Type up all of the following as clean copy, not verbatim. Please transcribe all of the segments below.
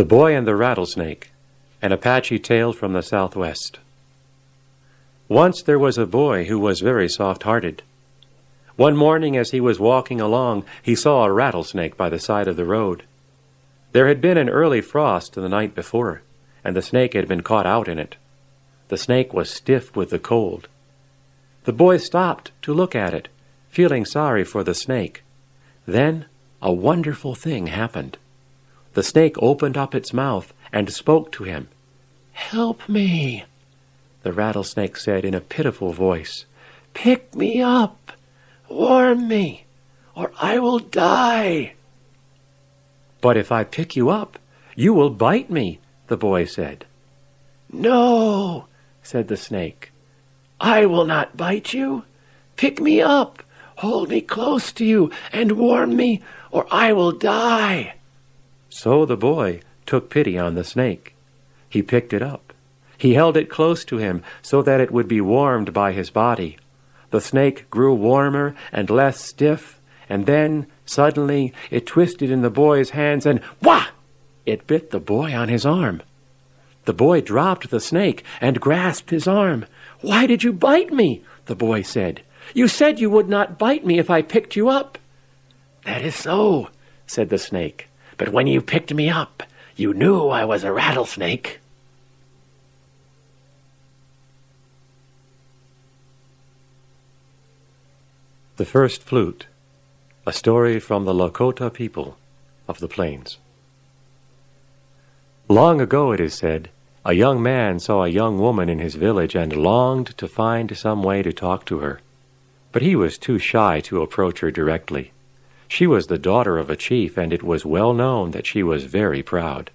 The Boy and the Rattlesnake, an Apache tale from the Southwest. Once there was a boy who was very soft-hearted. One morning as he was walking along, he saw a rattlesnake by the side of the road. There had been an early frost the night before, and the snake had been caught out in it. The snake was stiff with the cold. The boy stopped to look at it, feeling sorry for the snake. Then a wonderful thing happened. The snake opened up its mouth and spoke to him. "Help me," the rattlesnake said in a pitiful voice. "Pick me up, warm me, or I will die." "But if I pick you up, you will bite me," the boy said. "No," said the snake, "I will not bite you. Pick me up, hold me close to you, and warm me, or I will die." So the boy took pity on the snake. He picked it up. He held it close to him so that it would be warmed by his body. The snake grew warmer and less stiff, and then, suddenly, it twisted in the boy's hands and, wah! It bit the boy on his arm. The boy dropped the snake and grasped his arm. "Why did you bite me?" the boy said. "You said you would not bite me if I picked you up." "That is so," said the snake. "But when you picked me up, you knew I was a rattlesnake." The First Flute, a story from the Lakota people of the plains. Long ago, it is said, a young man saw a young woman in his village and longed to find some way to talk to her. But he was too shy to approach her directly. She was the daughter of a chief, and it was well known that she was very proud.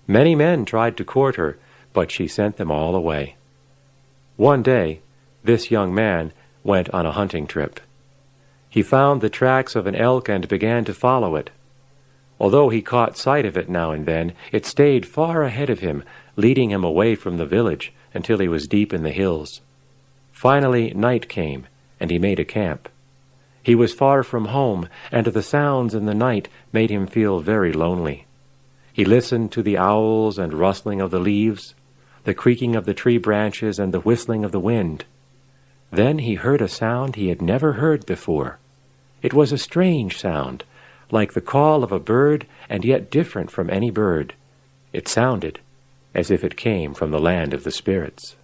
Many men tried to court her, but she sent them all away. One day, this young man went on a hunting trip. He found the tracks of an elk and began to follow it. Although he caught sight of it now and then, it stayed far ahead of him, leading him away from the village until he was deep in the hills. Finally, night came, and he made a camp. He was far from home, and the sounds in the night made him feel very lonely. He listened to the owls and rustling of the leaves, the creaking of the tree branches and the whistling of the wind. Then he heard a sound he had never heard before. It was a strange sound, like the call of a bird and yet different from any bird. It sounded as if it came from the land of the spirits.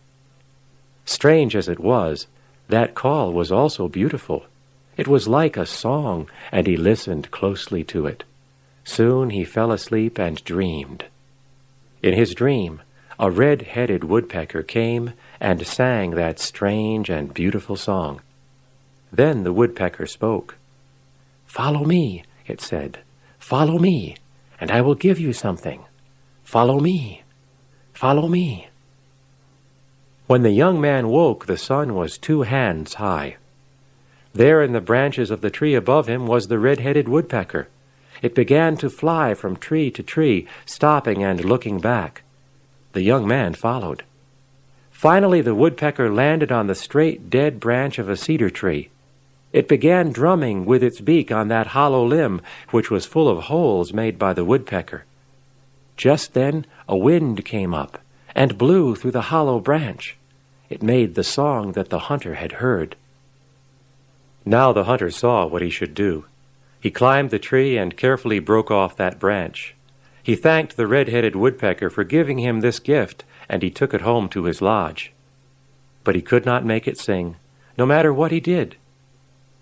Strange as it was, that call was also beautiful. It was like a song, and he listened closely to it. Soon he fell asleep and dreamed. In his dream, a red-headed woodpecker came and sang that strange and beautiful song. Then the woodpecker spoke. "Follow me," it said. "Follow me, and I will give you something. Follow me. Follow me." When the young man woke, the sun was 2 hands high. There in the branches of the tree above him was the red-headed woodpecker. It began to fly from tree to tree, stopping and looking back. The young man followed. Finally, the woodpecker landed on the straight, dead branch of a cedar tree. It began drumming with its beak on that hollow limb, which was full of holes made by the woodpecker. Just then, a wind came up and blew through the hollow branch. It made the song that the hunter had heard. Now the hunter saw what he should do. He climbed the tree and carefully broke off that branch. He thanked the red-headed woodpecker for giving him this gift, and he took it home to his lodge. But he could not make it sing, no matter what he did.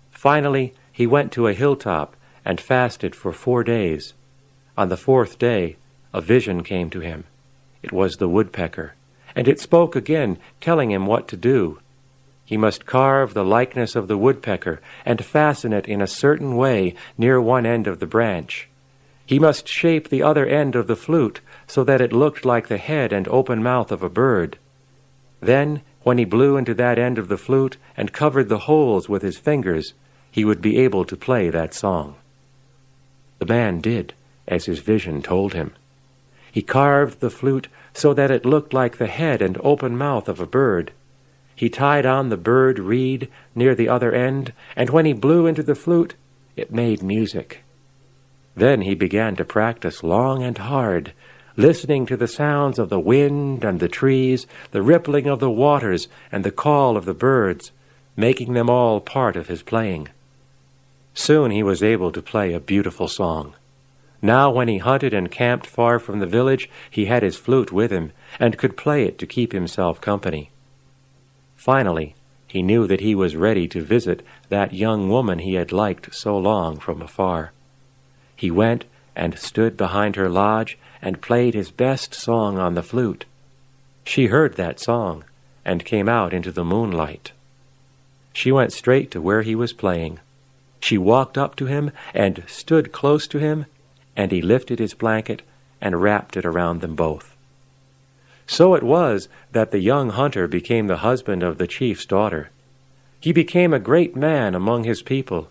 Finally, he went to a hilltop and fasted for 4 days. On the 4th day, a vision came to him. It was the woodpecker, and it spoke again, telling him what to do. He must carve the likeness of the woodpecker and fasten it in a certain way near one end of the branch. He must shape the other end of the flute so that it looked like the head and open mouth of a bird. Then, when he blew into that end of the flute and covered the holes with his fingers, he would be able to play that song. The man did as his vision told him. He carved the flute so that it looked like the head and open mouth of a bird. He tied on the bird reed near the other end, and when he blew into the flute, it made music. Then he began to practice long and hard listening to the sounds of the wind and the trees, the rippling of the waters and the call of the birds, making them all part of his playing. Soon he was able to play a beautiful song. Now when he hunted and camped far from the village, he had his flute with him, and could play it to keep himself company. Finally, he knew that he was ready to visit that young woman he had liked so long from afar. He went and stood behind her lodge and played his best song on the flute. She heard that song and came out into the moonlight. She went straight to where he was playing. She walked up to him and stood close to him, and he lifted his blanket and wrapped it around them both. So it was that the young hunter became the husband of the chief's daughter. He became a great man among his people.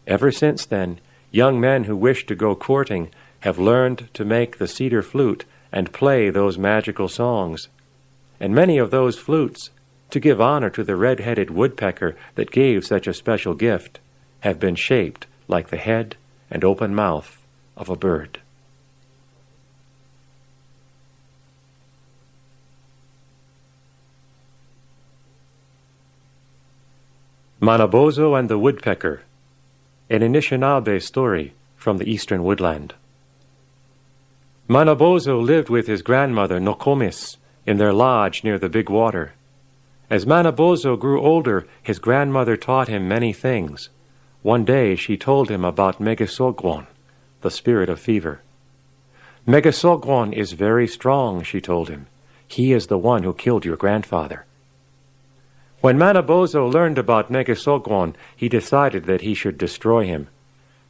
Ever since then, young men who wish to go courting have learned to make the cedar flute and play those magical songs. And many of those flutes, to give honor to the red-headed woodpecker that gave such a special gift, have been shaped like the head and open mouth of a bird. Manabozho and the Woodpecker, an Anishinaabe story from the eastern woodland. Manabozho lived with his grandmother Nokomis in their lodge near the big water. As Manabozho grew older, his grandmother taught him many things. One day she told him about Megasogwon, the spirit of fever. Megasogwon is very strong, she told him. He is the one who killed your grandfather. When Manabozho learned about Megasogwon, he decided that he should destroy him.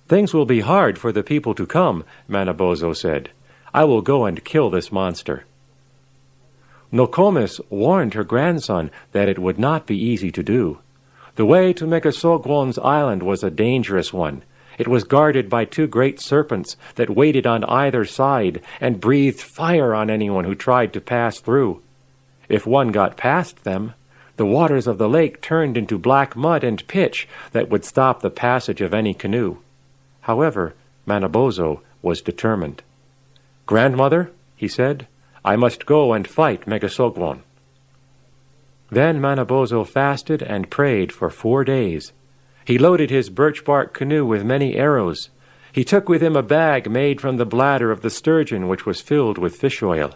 Things will be hard for the people to come, Manabozho said. I will go and kill this monster. Nokomis warned her grandson that it would not be easy to do. The way to Megasogwon's island was a dangerous one. It was guarded by 2 great serpents that waited on either side and breathed fire on anyone who tried to pass through. If one got past them, the waters of the lake turned into black mud and pitch that would stop the passage of any canoe. However, Manabozho was determined. "Grandmother," he said, "I must go and fight Megasogwon." Then Manabozho fasted and prayed for 4 days. He loaded his birch-bark canoe with many arrows. He took with him a bag made from the bladder of the sturgeon, which was filled with fish oil.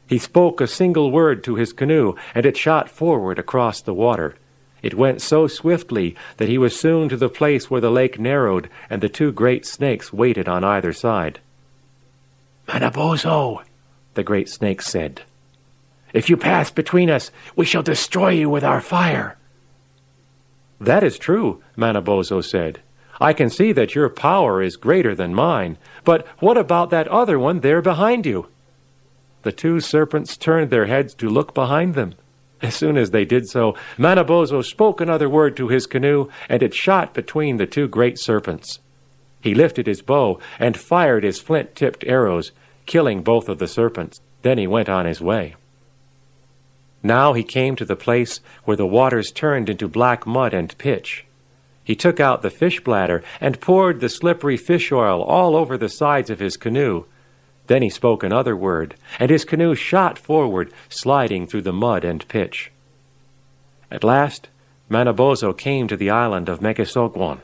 He spoke a single word to his canoe, and it shot forward across the water. It went so swiftly that he was soon to the place where the lake narrowed and the 2 great snakes waited on either side. "Manabozho," the great snakes said, "if you pass between us, we shall destroy you with our fire." "That is true," Manabozho said. "I can see that your power is greater than mine. But what about that other one there behind you?" The 2 serpents turned their heads to look behind them. As soon as they did so, Manabozho spoke another word to his canoe, and it shot between the 2 great serpents. He lifted his bow and fired his flint-tipped arrows, killing both of the serpents. Then he went on his way. Now he came to the place where the waters turned into black mud and pitch. He took out the fish bladder and poured the slippery fish oil all over the sides of his canoe. Then he spoke another word, and his canoe shot forward, sliding through the mud and pitch. At last, Manabozho came to the island of Megasogwon.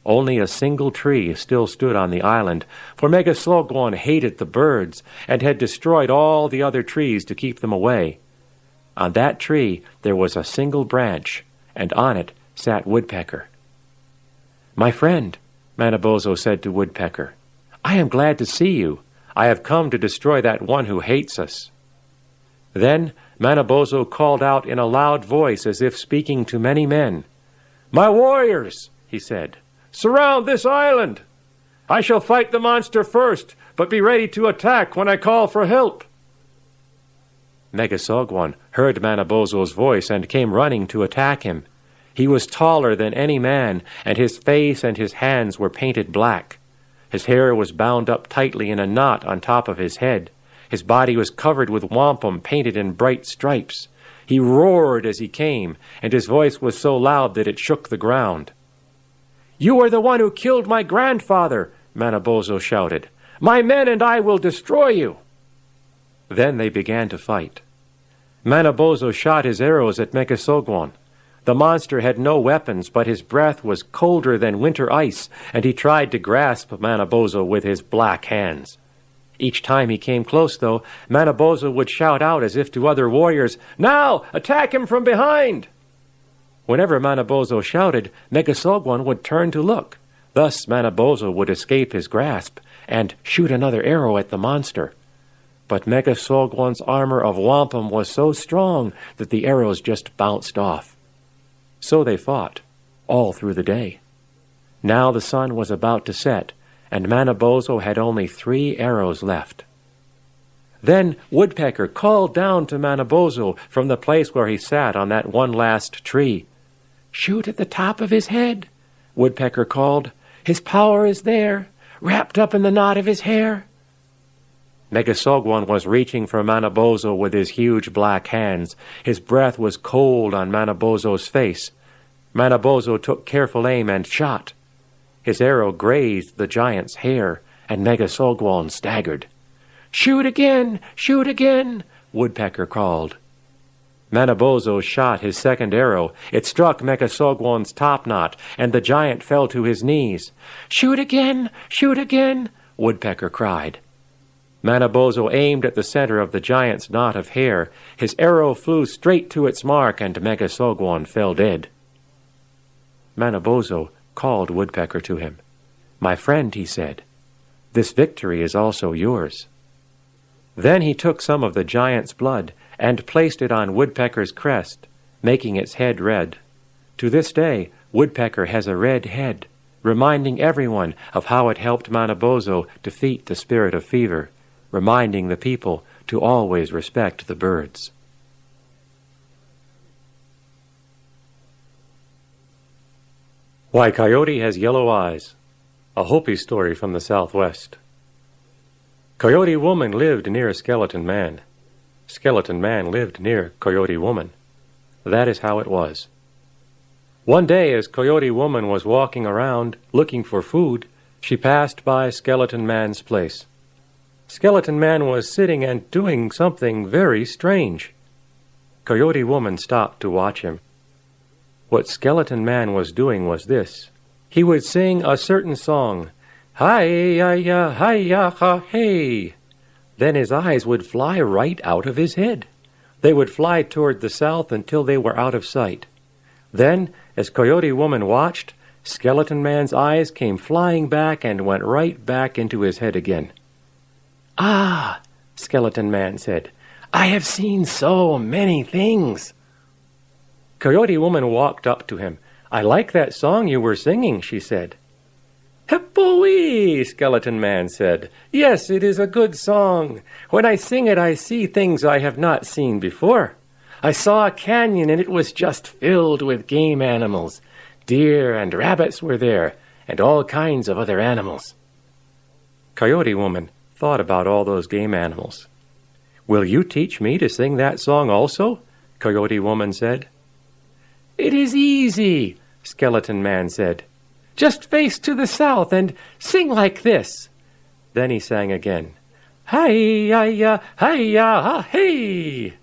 Only a single tree still stood on the island, for Megasogwon hated the birds and had destroyed all the other trees to keep them away. On that tree there was a single branch, and on it sat Woodpecker. "My friend," Manabozho said to Woodpecker, "I am glad to see you. I have come to destroy that one who hates us." Then Manabozho called out in a loud voice as if speaking to many men. "My warriors," he said, "surround this island. I shall fight the monster first, but be ready to attack when I call for help." Megasogwon heard Manabozho's voice and came running to attack him. He was taller than any man, and his face and his hands were painted black. His hair was bound up tightly in a knot on top of his head. His body was covered with wampum painted in bright stripes. He roared as he came, and his voice was so loud that it shook the ground. "You are the one who killed my grandfather," Manabozho shouted. My men and I will destroy you." Then they began to fight. Manabozho shot his arrows at Megasogwon. The monster had no weapons, but his breath was colder than winter ice, and he tried to grasp Manabozho with his black hands. Each time he came close, though, Manabozho would shout out as if to other warriors, "Now, attack him from behind!" Whenever Manabozho shouted, Megasogwon would turn to look. Thus Manabozho would escape his grasp and shoot another arrow at the monster. But Megasogwon's armor of wampum was so strong that the arrows just bounced off. So they fought, all through the day. Now the sun was about to set, and Manabozho had only 3 arrows left. Then Woodpecker called down to Manabozho from the place where he sat on that one last tree. "Shoot at the top of his head," Woodpecker called. "His power is there, wrapped up in the knot of his hair." Megasogwon was reaching for Manabozho with his huge black hands. His breath was cold on Manabozho's face. Manabozho took careful aim and shot. His arrow grazed the giant's hair, and Megasogwon staggered. "Shoot again! Shoot again!" Woodpecker called. Manabozho shot his second arrow. It struck Megasogwon's topknot, and the giant fell to his knees. "Shoot again! Shoot again!" Woodpecker cried. Manabozho aimed at the center of the giant's knot of hair. His arrow flew straight to its mark, and Megasogwon fell dead. Manabozho called Woodpecker to him. "My friend," he said, "this victory is also yours." Then he took some of the giant's blood and placed it on Woodpecker's crest, making its head red. To this day, Woodpecker has a red head, reminding everyone of how it helped Manabozho defeat the spirit of fever, reminding the people to always respect the birds. Why Coyote Has Yellow Eyes, a Hopi story from the Southwest. Coyote Woman lived near Skeleton Man. Skeleton Man lived near Coyote Woman. That is how it was. One day, as Coyote Woman was walking around looking for food, she passed by Skeleton Man's place. Skeleton Man was sitting and doing something very strange. Coyote Woman stopped to watch him. What Skeleton Man was doing was this. He would sing a certain song, "Hi-ya-ya, hi-ya-ha-hey." Then his eyes would fly right out of his head. They would fly toward the south until they were out of sight. Then, as Coyote Woman watched, Skeleton Man's eyes came flying back and went right back into his head again. "Ah," Skeleton Man said, "I have seen so many things." Coyote Woman walked up to him. "I like that song you were singing," she said. "Hip-o-wee," Skeleton Man said. "Yes, it is a good song. When I sing it, I see things I have not seen before. I saw a canyon, and it was just filled with game animals. Deer and rabbits were there, and all kinds of other animals." Coyote Woman thought about all those game animals. "Will you teach me to sing that song also?" Coyote Woman said. "It is easy," Skeleton Man said. "Just face to the south and sing like this." Then he sang again. "Hi-ya-ya, hi-ya-ha-hey."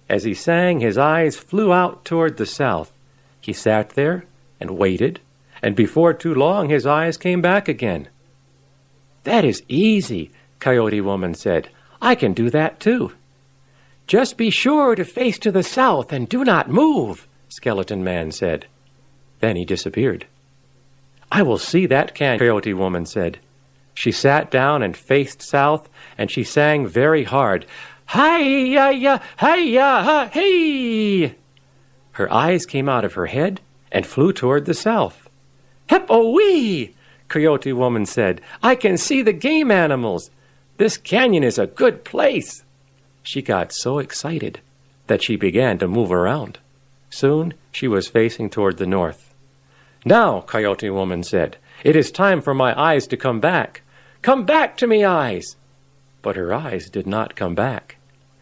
As he sang, his eyes flew out toward the south. He sat there and waited, and before too long his eyes came back again. "That is easy," Coyote Woman said. "I can do that too." "Just be sure to face to the south and do not move," Skeleton Man said. Then he disappeared. "I will see that canyon," Coyote Woman said. She sat down and faced south, and she sang very hard. "Hi-ya-ya, hi-ya-ha-hey!" Her eyes came out of her head and flew toward the south. "Hip-o-wee!" Coyote Woman said. "I can see the game animals. This canyon is a good place." She got so excited that she began to move around. Soon she was facing toward the north. "Now," Coyote Woman said, "it is time for my eyes to come back. Come back to me, eyes." But her eyes did not come back.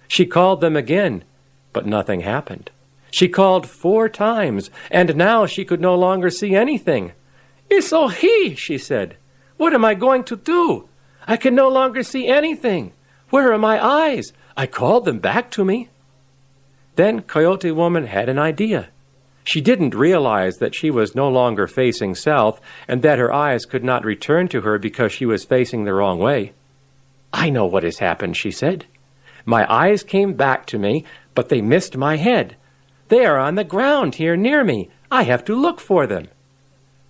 She called them again, but nothing happened. She called 4 times, and now she could no longer see anything. "Isohi," she said. "What am I going to do? I can no longer see anything. Where are my eyes? I called them back to me." Then Coyote Woman had an idea. She didn't realize that she was no longer facing south and that her eyes could not return to her because she was facing the wrong way. "I know what has happened," she said. "My eyes came back to me, but they missed my head. They are on the ground here near me. I have to look for them."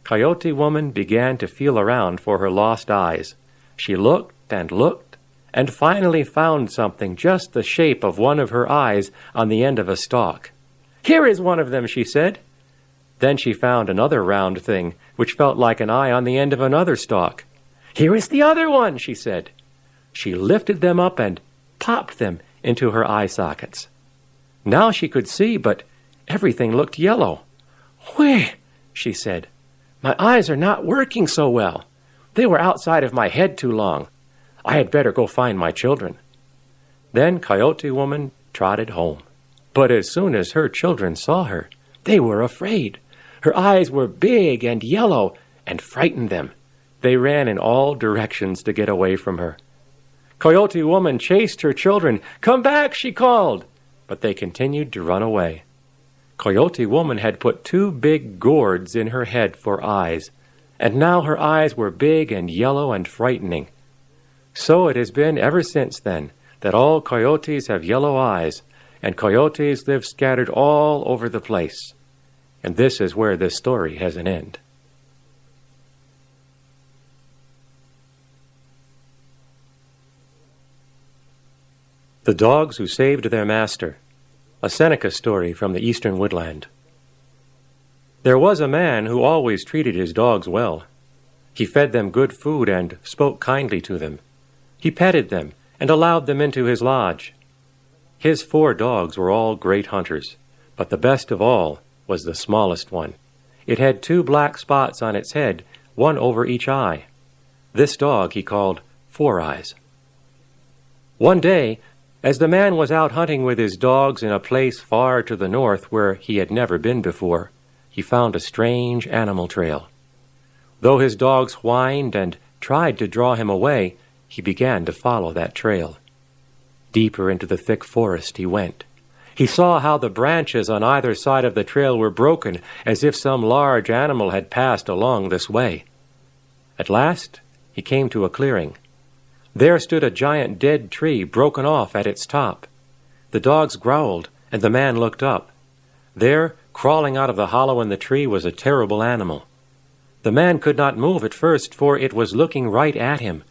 Coyote Woman began to feel around for her lost eyes. She looked and finally found something just the shape of one of her eyes on the end of a stalk. "Here is one of them," she said. Then she found another round thing, which felt like an eye on the end of another stalk. "Here is the other one," she said. She lifted them up and popped them into her eye sockets. Now she could see, but everything looked yellow. "Whee!" she said. "My eyes are not working so well. They were outside of my head too long. I had better go find my children." Then Coyote Woman trotted home. But as soon as her children saw her, they were afraid. Her eyes were big and yellow and frightened them. They ran in all directions to get away from her. Coyote Woman chased her children. "Come back," she called. But they continued to run away. Coyote Woman had put 2 big gourds in her head for eyes, and now her eyes were big and yellow and frightening. So it has been ever since then that all coyotes have yellow eyes, and coyotes live scattered all over the place. And this is where this story has an end. The Dogs Who Saved Their Master, a Seneca story from the Eastern Woodland. There was a man who always treated his dogs well. He fed them good food and spoke kindly to them. He petted them and allowed them into his lodge. His 4 dogs were all great hunters, but the best of all was the smallest one. It had 2 black spots on its head, one over each eye. This dog he called Four Eyes. One day, as the man was out hunting with his dogs in a place far to the north where he had never been before, he found a strange animal trail. Though his dogs whined and tried to draw him away, he began to follow that trail. Deeper into the thick forest he went. He saw how the branches on either side of the trail were broken, as if some large animal had passed along this way. At last he came to a clearing. There stood a giant dead tree broken off at its top. The dogs growled, and the man looked up. There, crawling out of the hollow in the tree, was a terrible animal. The man could not move at first, for it was looking right at him,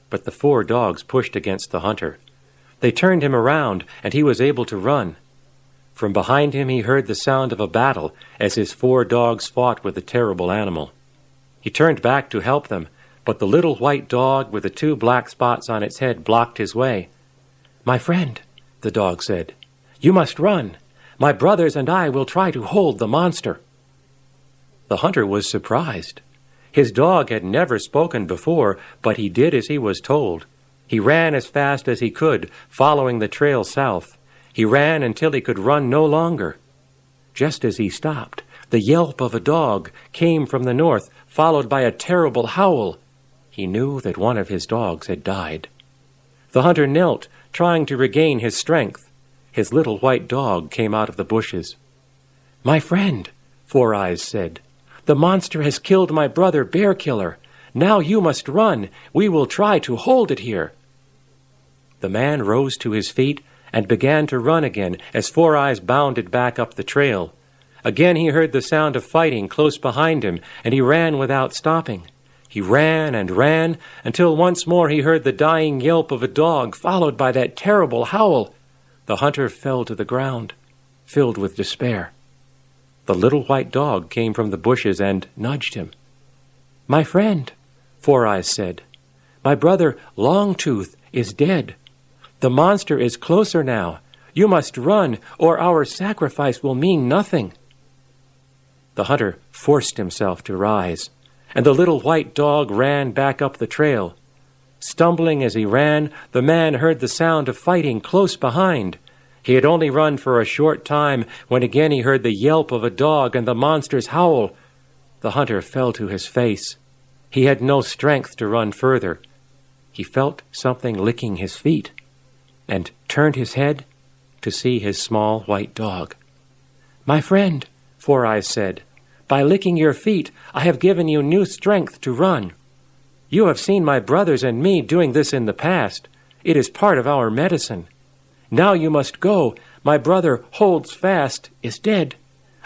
but the 4 dogs pushed against the hunter. They turned him around, and he was able to run. From behind him he heard the sound of a battle as his 4 dogs fought with the terrible animal. He turned back to help them, but the little white dog with the 2 black spots on its head blocked his way. "My friend," the dog said, "you must run. My brothers and I will try to hold the monster." The hunter was surprised. His dog had never spoken before, but he did as he was told. He ran as fast as he could, following the trail south. He ran until he could run no longer. Just as he stopped, the yelp of a dog came from the north, followed by a terrible howl. He knew that one of his dogs had died. The hunter knelt, trying to regain his strength. His little white dog came out of the bushes. "My friend," Four Eyes said, "the monster has killed my brother Bear Killer. Now you must run. We will try to hold it here." The man rose to his feet and began to run again as Four Eyes bounded back up the trail. Again he heard the sound of fighting close behind him, and he ran without stopping. He ran and ran until once more he heard the dying yelp of a dog, followed by that terrible howl. The hunter fell to the ground, filled with despair. The little white dog came from the bushes and nudged him. "My friend," Four Eyes said, "my brother Longtooth is dead. The monster is closer now. You must run, or our sacrifice will mean nothing." The hunter forced himself to rise, and the little white dog ran back up the trail. Stumbling as he ran, the man heard the sound of fighting close behind. He had only run for a short time when again he heard the yelp of a dog and the monster's howl. The hunter fell to his face. He had no strength to run further. he felt something licking his feet, and turned his head to see his small white dog. "My friend," Four Eyes said, "by licking your feet, I have given you new strength to run. You have seen my brothers and me doing this in the past. It is part of our medicine. Now you must go. My brother Holds Fast is dead.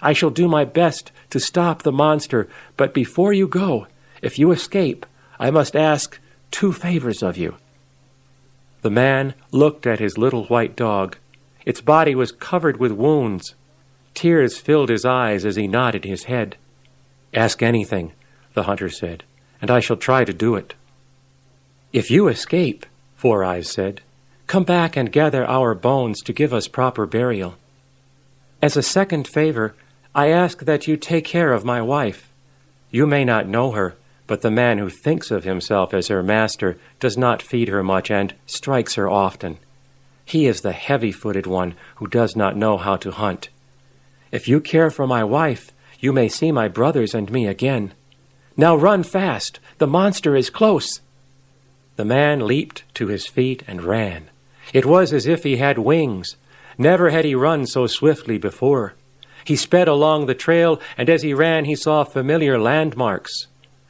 I shall do my best to stop the monster, but before you go, if you escape, I must ask 2 favors of you." The man looked at his little white dog. Its body was covered with wounds. Tears filled his eyes as he nodded his head. "Ask anything," the hunter said, "and I shall try to do it." "If you escape," Four Eyes said, "come back and gather our bones to give us proper burial. As a second favor, I ask that you take care of my wife. You may not know her, but the man who thinks of himself as her master does not feed her much and strikes her often. He is the heavy-footed one who does not know how to hunt. If you care for my wife, you may see my brothers and me again. Now run fast, the monster is close." The man leaped to his feet and ran. It was as if he had wings. Never had he run so swiftly before. He sped along the trail, and as he ran he saw familiar landmarks.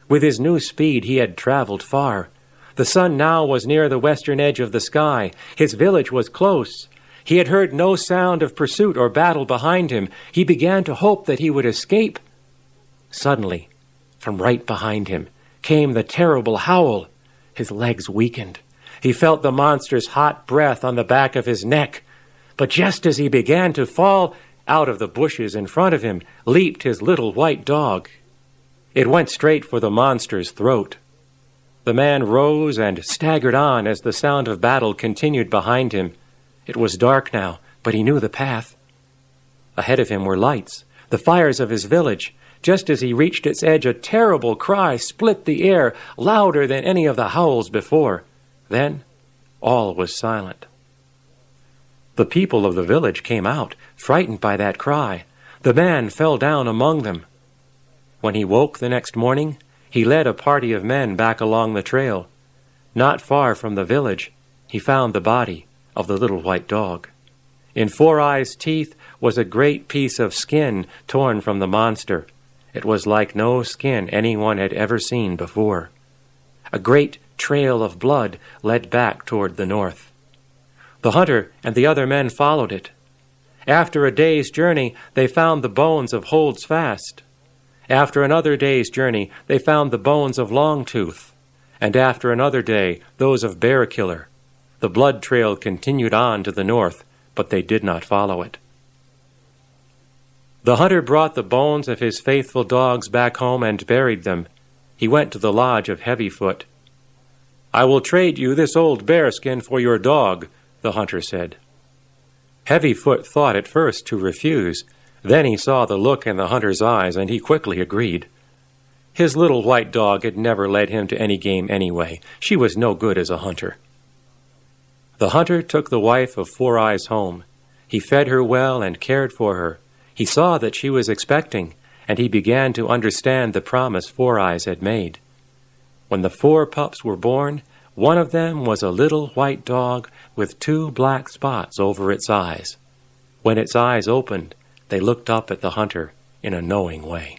With his new speed he had traveled far. The sun now was near the western edge of the sky. His village was close. He had heard no sound of pursuit or battle behind him. He began to hope that he would escape. Suddenly, from right behind him, came the terrible howl. His legs weakened. He felt the monster's hot breath on the back of his neck. But just as he began to fall, out of the bushes in front of him leaped his little white dog. It went straight for the monster's throat. The man rose and staggered on as the sound of battle continued behind him. It was dark now, but he knew the path. Ahead of him were lights, the fires of his village. Just as he reached its edge, a terrible cry split the air, louder than any of the howls before. Then all was silent. The people of the village came out, frightened by that cry. The man fell down among them. When he woke the next morning, he led a party of men back along the trail. Not far from the village, he found the body of the little white dog. In Four Eyes' teeth was a great piece of skin torn from the monster. It was like no skin anyone had ever seen before. A great trail of blood led back toward the north. The hunter and the other men followed it. After a day's journey, they found the bones of Holds Fast. After another day's journey, they found the bones of Longtooth. And after another day, those of Bear Killer. The blood trail continued on to the north, but they did not follow it. The hunter brought the bones of his faithful dogs back home and buried them. He went to the lodge of Heavyfoot. "I will trade you this old bearskin for your dog," the hunter said. Heavyfoot thought at first to refuse. Then he saw the look in the hunter's eyes, and he quickly agreed. His little white dog had never led him to any game anyway. She was no good as a hunter. The hunter took the wife of Four Eyes home. He fed her well and cared for her. He saw that she was expecting, and he began to understand the promise Four Eyes had made. When the 4 pups were born, one of them was a little white dog with 2 black spots over its eyes. When its eyes opened, they looked up at the hunter in a knowing way.